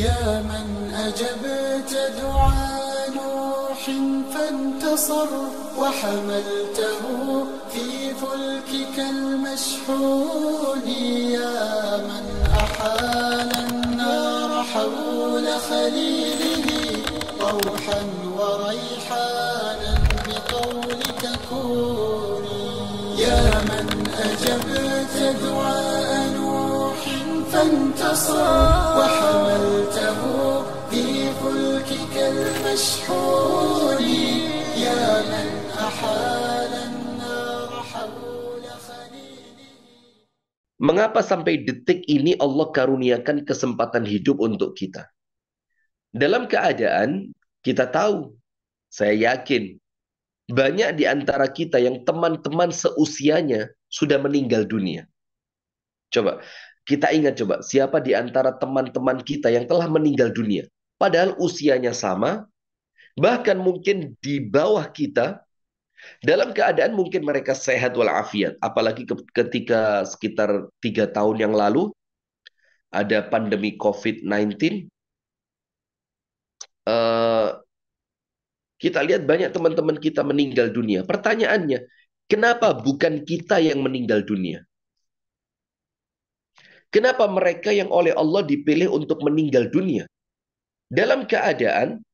يا من أجبت دعاء نوح فانتصر وحملته في فلكك المشحون، يا من أحال النار حول خليله روحا وريحانا بقولك كوني، يا من أجبت دعاء نوح فانتصر وحملته في فلكك المشحون، يا من أحال النار حول خليله. Mengapa sampai detik ini Allah karuniakan kesempatan hidup untuk kita? Dalam keadaan kita tahu, saya yakin, banyak di antara kita yang teman-teman seusianya sudah meninggal dunia. Coba, kita ingat siapa di antara teman-teman kita yang telah meninggal dunia? Padahal usianya sama, bahkan mungkin di bawah kita, dalam keadaan mungkin mereka sehat walafiat. Apalagi ketika sekitar 3 tahun yang lalu, ada pandemi COVID-19, kita lihat banyak teman-teman kita meninggal dunia. Pertanyaannya, kenapa bukan kita yang meninggal dunia? Kenapa mereka yang oleh Allah dipilih untuk meninggal dunia? Dalam keadaan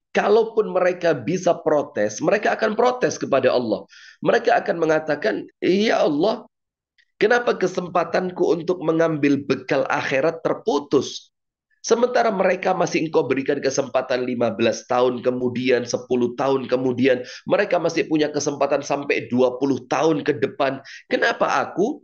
kalaupun mereka bisa protes, mereka akan protes kepada Allah. Mereka akan mengatakan, "Ya Allah, kenapa kesempatanku untuk mengambil bekal akhirat terputus? Sementara mereka masih engkau berikan kesempatan 15 tahun kemudian, 10 tahun kemudian. Mereka masih punya kesempatan sampai 20 tahun ke depan. Kenapa aku?"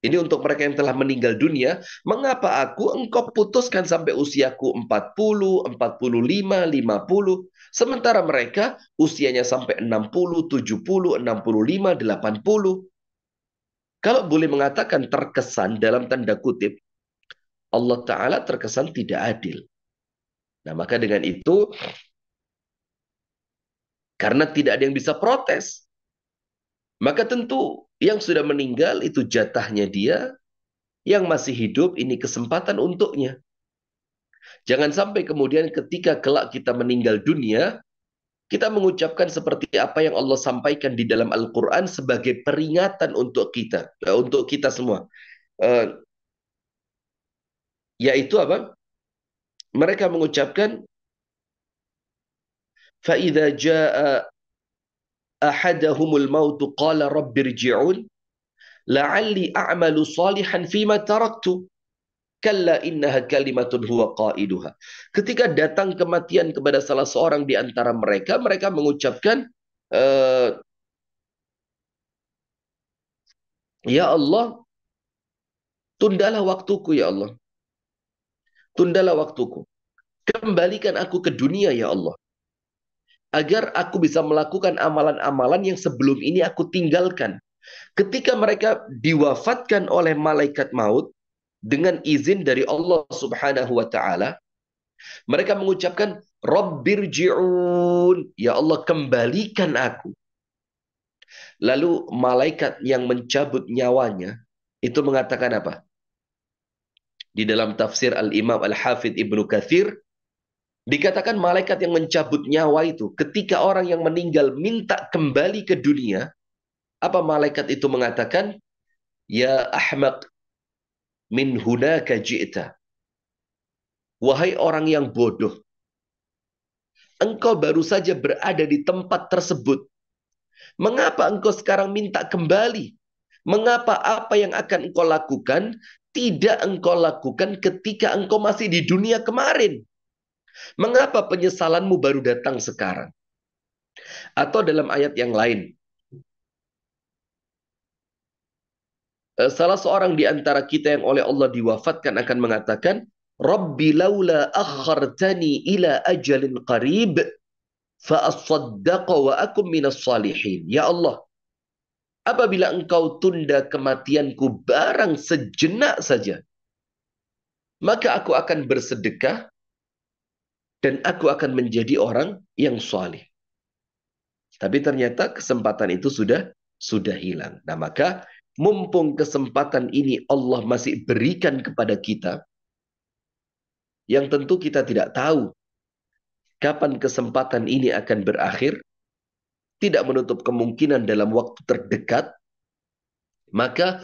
Ini untuk mereka yang telah meninggal dunia. Mengapa engkau putuskan sampai usiaku 40, 45, 50. Sementara mereka usianya sampai 60, 70, 65, 80. Kalau boleh mengatakan terkesan dalam tanda kutip, Allah Ta'ala terkesan tidak adil. Nah, maka dengan itu, karena tidak ada yang bisa protes, maka tentu yang sudah meninggal itu jatahnya dia, yang masih hidup ini kesempatan untuknya. Jangan sampai kemudian ketika kelak kita meninggal dunia, kita mengucapkan seperti apa yang Allah sampaikan di dalam Al-Quran sebagai peringatan untuk kita semua. Yaitu apa? Mereka mengucapkan, فَإِذَا جَاءَ أَحَدَهُمُ الْمَوْتُ قَالَ رَبِّ ارْجِعُونِ لَعَلِّي أَعْمَلُ صَالِحًا فِيمَا تَرَكْتُ كَلَّا إِنَّهَا كَلِمَةٌ هُوَ قَائِلُهَا. Ketika datang kematian kepada salah seorang di antara mereka, mereka mengucapkan, "Ya Allah, tundalah waktuku ya Allah. Tundalah waktuku. Kembalikan aku ke dunia ya Allah. Agar aku bisa melakukan amalan-amalan yang sebelum ini aku tinggalkan." Ketika mereka diwafatkan oleh malaikat maut, dengan izin dari Allah Subhanahu wa Ta'ala, mereka mengucapkan, Rabbirji'un, ya Allah kembalikan aku. Lalu malaikat yang mencabut nyawanya itu mengatakan apa? Di dalam tafsir Al-Imam Al-Hafidh Ibnu Katsir, dikatakan malaikat yang mencabut nyawa itu, ketika orang yang meninggal minta kembali ke dunia, apa malaikat itu mengatakan? Ya ahmaq, min hunaka ji'ta. Wahai orang yang bodoh, engkau baru saja berada di tempat tersebut. Mengapa engkau sekarang minta kembali? Mengapa apa yang akan engkau lakukan tidak engkau lakukan ketika engkau masih di dunia kemarin? Mengapa penyesalanmu baru datang sekarang? Atau dalam ayat yang lain, salah seorang di antara kita yang oleh Allah diwafatkan akan mengatakan, Rabbi laula akhartani ila ajalin qarib fa'asaddaqa wa akum minas salihin. Ya Allah, apabila engkau tunda kematianku barang sejenak saja, maka aku akan bersedekah dan aku akan menjadi orang yang saleh. Tapi ternyata kesempatan itu sudah hilang. Nah, maka mumpung kesempatan ini Allah masih berikan kepada kita, yang tentu kita tidak tahu kapan kesempatan ini akan berakhir, tidak menutup kemungkinan dalam waktu terdekat, maka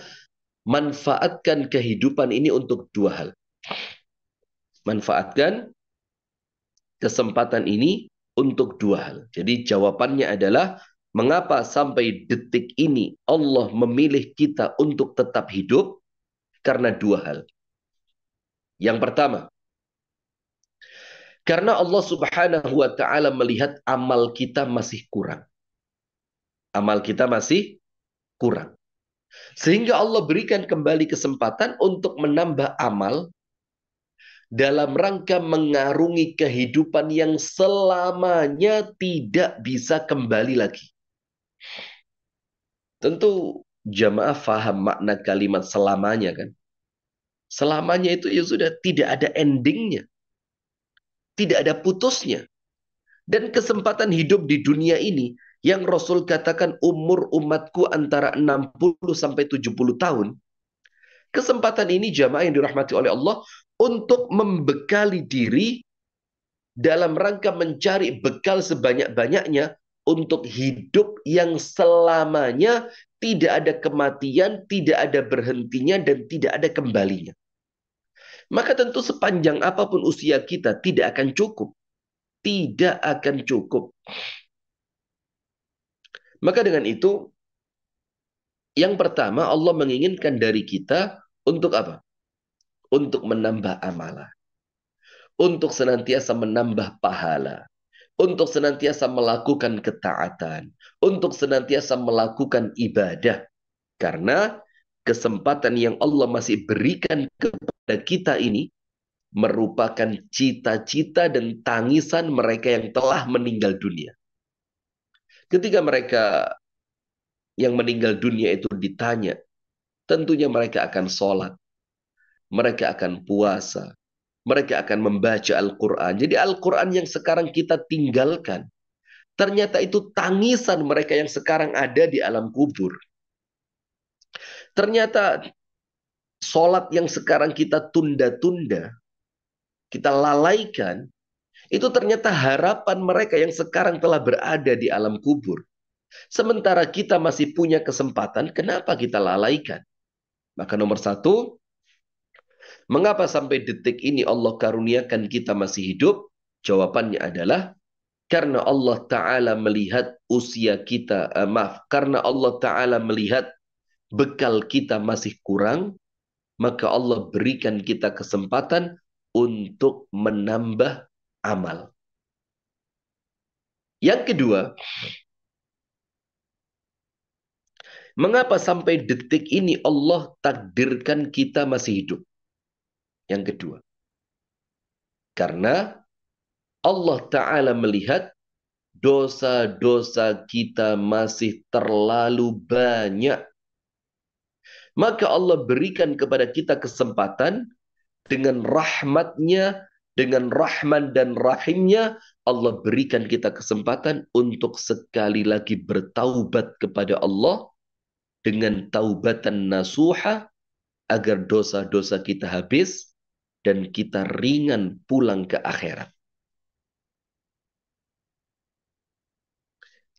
manfaatkan kehidupan ini untuk dua hal. Manfaatkan kesempatan ini untuk dua hal. Jadi jawabannya adalah, mengapa sampai detik ini Allah memilih kita untuk tetap hidup? Karena dua hal. Yang pertama, karena Allah Subhanahu wa taala melihat amal kita masih kurang. Amal kita masih kurang. Sehingga Allah berikan kembali kesempatan untuk menambah amal dalam rangka mengarungi kehidupan yang selamanya tidak bisa kembali lagi. Tentu jamaah faham makna kalimat selamanya kan. Selamanya itu ya sudah tidak ada endingnya. Tidak ada putusnya. Dan kesempatan hidup di dunia ini yang Rasul katakan umur umatku antara 60 sampai 70 tahun. Kesempatan ini jamaah yang dirahmati oleh Allah untuk membekali diri dalam rangka mencari bekal sebanyak-banyaknya untuk hidup yang selamanya tidak ada kematian, tidak ada berhentinya, dan tidak ada kembalinya. Maka tentu sepanjang apapun usia kita tidak akan cukup. Tidak akan cukup. Maka dengan itu, yang pertama Allah menginginkan dari kita untuk apa? Untuk menambah amalan. Untuk senantiasa menambah pahala. Untuk senantiasa melakukan ketaatan. Untuk senantiasa melakukan ibadah. Karena kesempatan yang Allah masih berikan kepada kita ini merupakan cita-cita dan tangisan mereka yang telah meninggal dunia. Ketika mereka yang meninggal dunia itu ditanya, tentunya mereka akan sholat, mereka akan puasa, mereka akan membaca Al-Quran. Jadi Al-Quran yang sekarang kita tinggalkan, ternyata itu tangisan mereka yang sekarang ada di alam kubur. Ternyata sholat yang sekarang kita tunda-tunda, kita lalaikan, itu ternyata harapan mereka yang sekarang telah berada di alam kubur. Sementara kita masih punya kesempatan, kenapa kita lalaikan? Maka nomor satu, mengapa sampai detik ini Allah karuniakan kita masih hidup? Jawabannya adalah karena Allah Ta'ala melihat usia kita, karena Allah Ta'ala melihat bekal kita masih kurang, maka Allah berikan kita kesempatan untuk menambah amal. Yang kedua, mengapa sampai detik ini Allah takdirkan kita masih hidup? Yang kedua, karena Allah Ta'ala melihat dosa-dosa kita masih terlalu banyak. Maka Allah berikan kepada kita kesempatan dengan rahmatnya, dengan Rahman dan Rahimnya, Allah berikan kita kesempatan untuk sekali lagi bertaubat kepada Allah dengan taubatan nasuha agar dosa-dosa kita habis dan kita ringan pulang ke akhirat.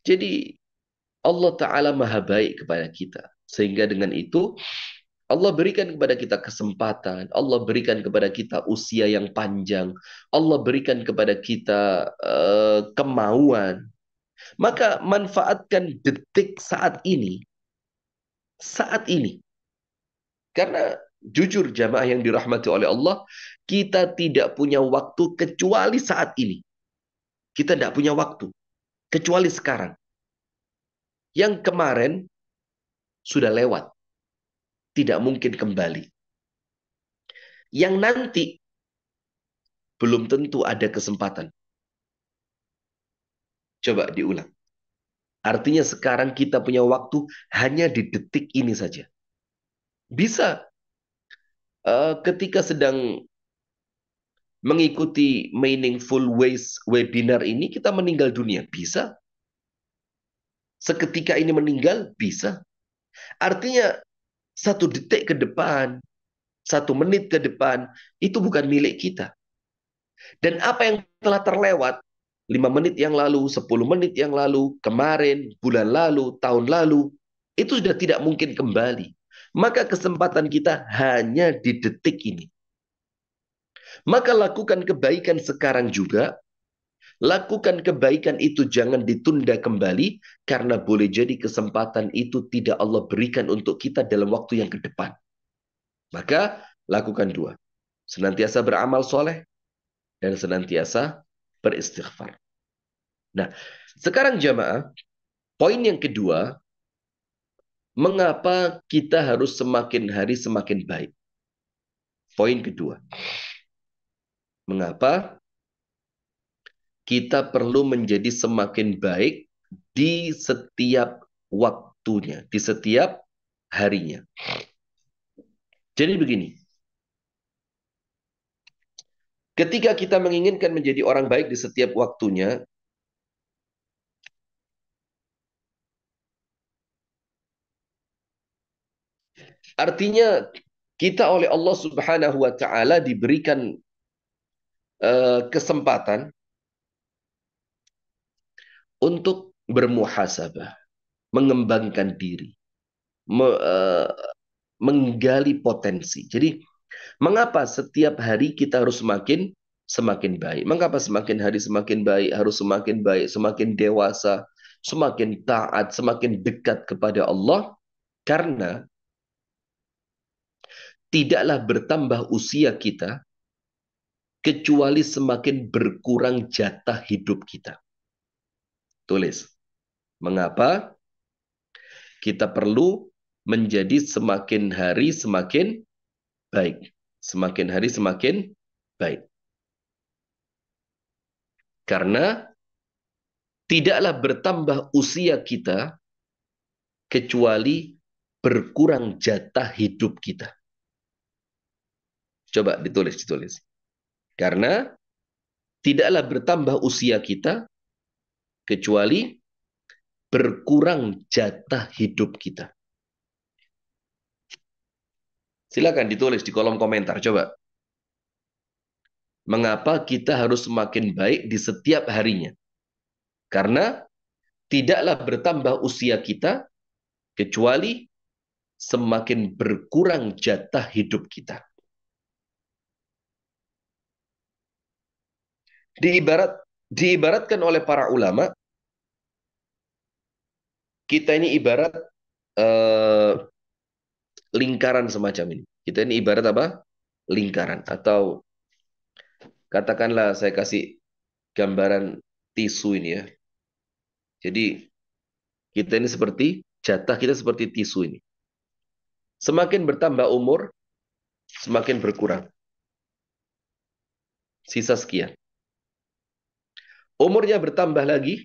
Jadi Allah Ta'ala maha baik kepada kita. Sehingga dengan itu Allah berikan kepada kita kesempatan. Allah berikan kepada kita usia yang panjang. Allah berikan kepada kita kemauan. Maka manfaatkan detik saat ini. Saat ini. Karena jujur jamaah yang dirahmati oleh Allah, kita tidak punya waktu kecuali saat ini. Kita tidak punya waktu. Kecuali sekarang. Yang kemarin sudah lewat. Tidak mungkin kembali. Yang nanti belum tentu ada kesempatan. Coba diulang. Artinya sekarang kita punya waktu hanya di detik ini saja. Bisa ketika sedang mengikuti Meaningful Ways webinar ini kita meninggal dunia. Bisa. Seketika ini meninggal, bisa. Artinya 1 detik ke depan, 1 menit ke depan, itu bukan milik kita. Dan apa yang telah terlewat, 5 menit yang lalu, 10 menit yang lalu, kemarin, bulan lalu, tahun lalu, itu sudah tidak mungkin kembali. Maka kesempatan kita hanya di detik ini. Maka lakukan kebaikan sekarang juga. Lakukan kebaikan itu jangan ditunda kembali, karena boleh jadi kesempatan itu tidak Allah berikan untuk kita dalam waktu yang ke depan. Maka lakukan 2. Senantiasa beramal soleh dan senantiasa beristighfar. Nah, sekarang jamaah, poin yang kedua, mengapa kita harus semakin hari semakin baik? Poin kedua, mengapa kita perlu menjadi semakin baik di setiap waktunya, di setiap harinya. Jadi begini, ketika kita menginginkan menjadi orang baik di setiap waktunya, artinya kita oleh Allah Subhanahu wa taala diberikan kesempatan untuk bermuhasabah, mengembangkan diri, menggali potensi. Jadi, mengapa setiap hari kita harus semakin baik? Mengapa semakin hari semakin baik, harus semakin baik, semakin dewasa, semakin taat, semakin dekat kepada Allah? Karena tidaklah bertambah usia kita kecuali semakin berkurang jatah hidup kita. Tulis. Mengapa kita perlu menjadi semakin hari semakin baik. Semakin hari semakin baik. Karena tidaklah bertambah usia kita kecuali berkurang jatah hidup kita. Coba ditulis. Karena tidaklah bertambah usia kita kecuali berkurang jatah hidup kita. Silakan ditulis di kolom komentar, coba. Mengapa kita harus semakin baik di setiap harinya? Karena tidaklah bertambah usia kita kecuali semakin berkurang jatah hidup kita. Diibaratkan oleh para ulama, kita ini ibarat lingkaran semacam ini. Kita ini ibarat apa? Lingkaran. Atau katakanlah saya kasih gambaran tisu ini ya. Jadi kita ini seperti, jatah kita seperti tisu ini. Semakin bertambah umur, semakin berkurang. Sisa sekian. Umurnya bertambah lagi,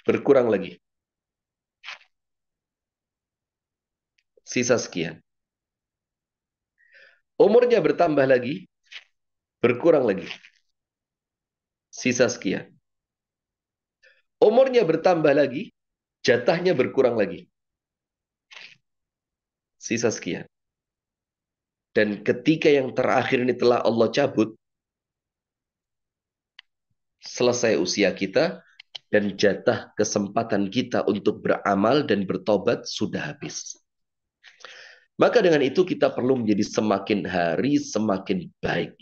berkurang lagi. Sisa sekian. Umurnya bertambah lagi, berkurang lagi. Sisa sekian. Umurnya bertambah lagi, jatahnya berkurang lagi. Sisa sekian. Dan ketika yang terakhir ini telah Allah cabut, selesai usia kita, dan jatah kesempatan kita untuk beramal dan bertobat sudah habis. Maka dengan itu kita perlu menjadi semakin hari semakin baik.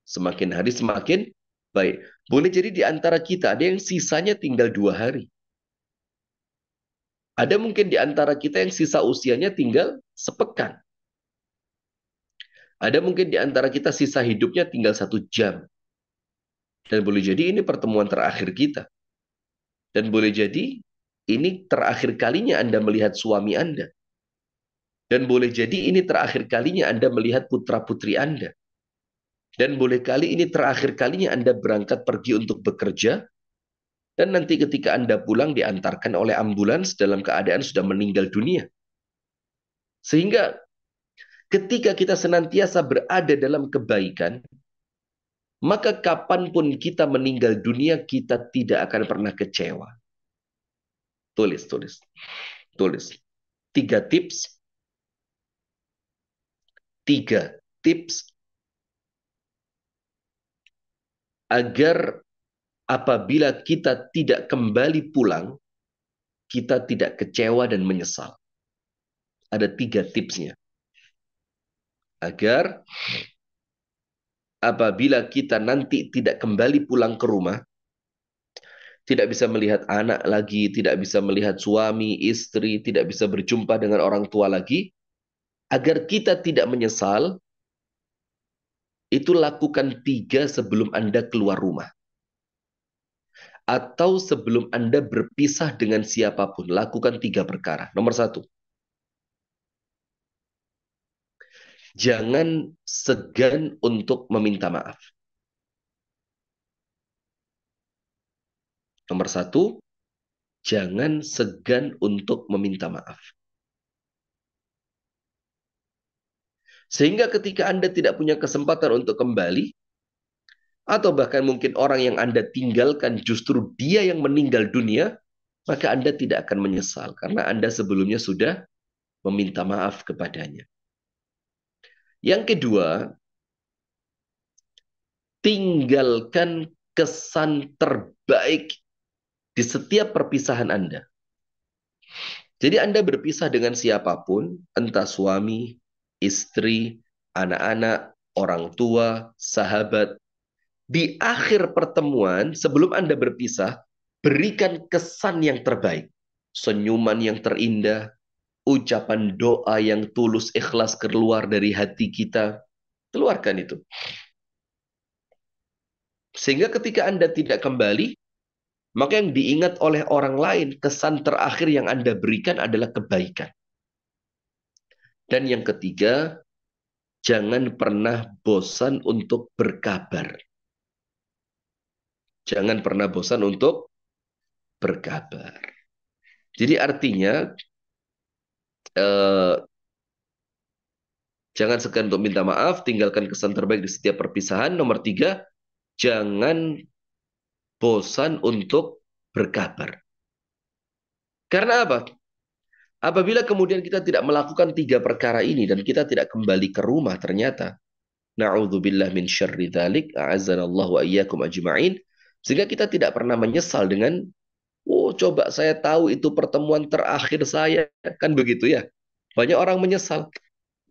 Semakin hari semakin baik. Boleh jadi di antara kita ada yang sisanya tinggal 2 hari. Ada mungkin di antara kita yang sisa usianya tinggal sepekan. Ada mungkin di antara kita sisa hidupnya tinggal 1 jam. Dan boleh jadi ini pertemuan terakhir kita. Dan boleh jadi ini terakhir kalinya Anda melihat suami Anda. Dan boleh jadi ini terakhir kalinya Anda melihat putra-putri Anda. Dan boleh kali ini terakhir kalinya Anda berangkat pergi untuk bekerja. Dan nanti ketika Anda pulang diantarkan oleh ambulans dalam keadaan sudah meninggal dunia. Sehingga ketika kita senantiasa berada dalam kebaikan, maka kapanpun kita meninggal dunia, kita tidak akan pernah kecewa. Tulis. 3 tips 3 tips agar apabila kita tidak kembali pulang, kita tidak kecewa dan menyesal. Ada 3 tipsnya. Agar apabila kita nanti tidak kembali pulang ke rumah, tidak bisa melihat anak lagi, tidak bisa melihat suami, istri, tidak bisa berjumpa dengan orang tua lagi, agar kita tidak menyesal, itu lakukan 3 sebelum Anda keluar rumah. Atau sebelum Anda berpisah dengan siapapun, lakukan 3 perkara. Nomor 1, jangan segan untuk meminta maaf. Nomor 1, jangan segan untuk meminta maaf. Sehingga ketika Anda tidak punya kesempatan untuk kembali, atau bahkan mungkin orang yang Anda tinggalkan justru dia yang meninggal dunia, maka Anda tidak akan menyesal. Karena Anda sebelumnya sudah meminta maaf kepadanya. Yang kedua, tinggalkan kesan terbaik di setiap perpisahan Anda. Jadi Anda berpisah dengan siapapun, entah suami, istri, anak-anak, orang tua, sahabat. Di akhir pertemuan, sebelum Anda berpisah, berikan kesan yang terbaik. Senyuman yang terindah, ucapan doa yang tulus ikhlas keluar dari hati kita. Keluarkan itu. Sehingga ketika Anda tidak kembali, maka yang diingat oleh orang lain, kesan terakhir yang Anda berikan adalah kebaikan. Dan yang ketiga, jangan pernah bosan untuk berkabar. Jangan pernah bosan untuk berkabar. Jadi artinya, jangan segan untuk minta maaf, tinggalkan kesan terbaik di setiap perpisahan. Nomor 3, jangan bosan untuk berkabar. Karena apa? Apabila kemudian kita tidak melakukan 3 perkara ini dan kita tidak kembali ke rumah ternyata, na'udzubillah min syarri dzalik, a'azzanallahu wa iyyakum ajma'in, sehingga kita tidak pernah menyesal dengan, oh coba saya tahu itu pertemuan terakhir saya, kan begitu ya. Banyak orang menyesal.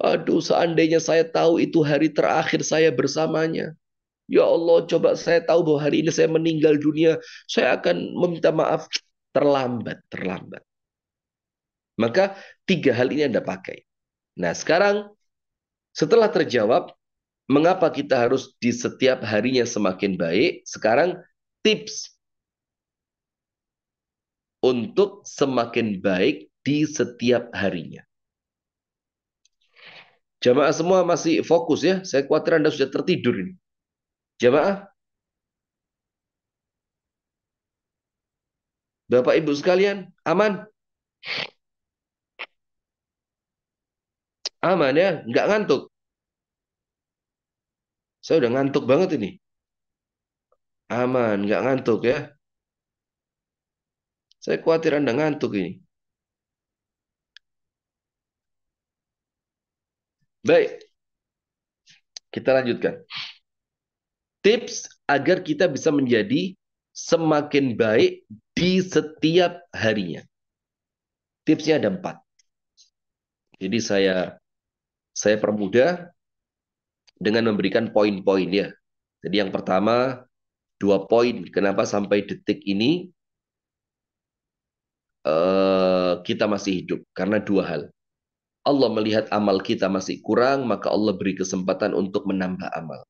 Aduh, seandainya saya tahu itu hari terakhir saya bersamanya. Ya Allah, coba saya tahu bahwa hari ini saya meninggal dunia, saya akan meminta maaf. Terlambat, terlambat. Maka 3 hal ini Anda pakai. Nah, sekarang setelah terjawab, mengapa kita harus di setiap harinya semakin baik? Sekarang tips untuk semakin baik di setiap harinya. Jamaah semua masih fokus ya. Saya khawatir Anda sudah tertidur ini. Jamaah, Bapak Ibu sekalian, aman? Aman ya? Nggak ngantuk? Saya udah ngantuk banget ini. Aman, nggak ngantuk ya? Saya khawatir Anda ngantuk ini. Baik, kita lanjutkan. Tips agar kita bisa menjadi semakin baik di setiap harinya. Tipsnya ada 4. Jadi saya permudah dengan memberikan poin-poin ya. Jadi yang pertama, 2 poin. Kenapa sampai detik ini kita masih hidup? Karena 2 hal. Allah melihat amal kita masih kurang, maka Allah beri kesempatan untuk menambah amal.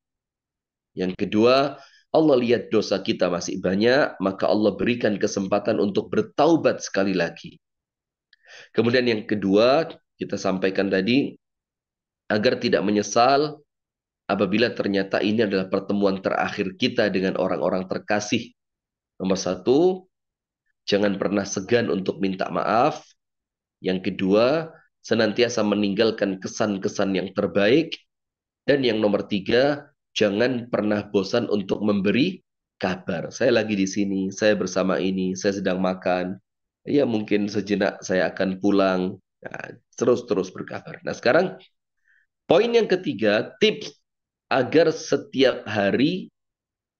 Yang kedua, Allah lihat dosa kita masih banyak, maka Allah berikan kesempatan untuk bertaubat sekali lagi. Kemudian yang kedua, kita sampaikan tadi, agar tidak menyesal apabila ternyata ini adalah pertemuan terakhir kita dengan orang-orang terkasih. Nomor 1, jangan pernah segan untuk minta maaf. Yang kedua, senantiasa meninggalkan kesan-kesan yang terbaik. Dan yang nomor 3, jangan pernah bosan untuk memberi kabar. Saya lagi di sini, saya bersama ini, saya sedang makan. Ya mungkin sejenak saya akan pulang. Nah, terus berkabar. Nah sekarang Poin yang ketiga, tips agar setiap hari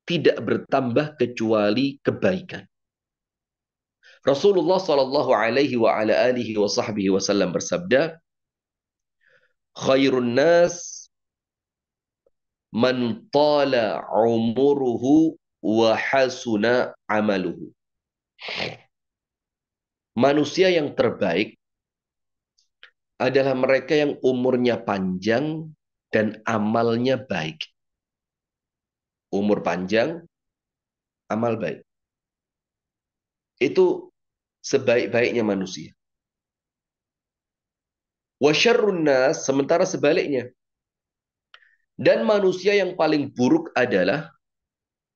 tidak bertambah kecuali kebaikan. Rasulullah Shallallahu Alaihi Wasallam bersabda, "Khairun nas man tala umuruhu wa hasuna amaluhu." Manusia yang terbaik adalah mereka yang umurnya panjang dan amalnya baik. Umur panjang, amal baik. Itu sebaik-baiknya manusia. Wa syarrun nas, sementara sebaliknya. Dan manusia yang paling buruk adalah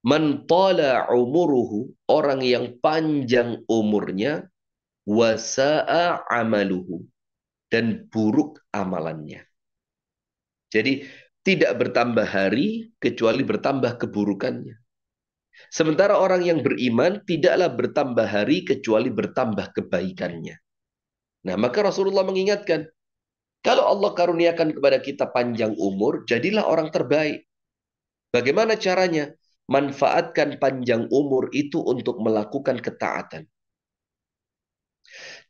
man tala umuruhu, orang yang panjang umurnya, wasa'a amaluhu, dan buruk amalannya. Jadi tidak bertambah hari kecuali bertambah keburukannya. Sementara orang yang beriman tidaklah bertambah hari kecuali bertambah kebaikannya. Nah, maka Rasulullah mengingatkan, kalau Allah karuniakan kepada kita panjang umur, jadilah orang terbaik. Bagaimana caranya? Manfaatkan panjang umur itu untuk melakukan ketaatan.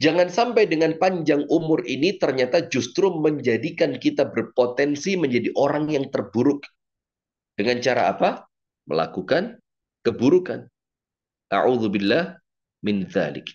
Jangan sampai dengan panjang umur ini ternyata justru menjadikan kita berpotensi menjadi orang yang terburuk. Dengan cara apa? Melakukan keburukan. A'udzubillah min dzalik.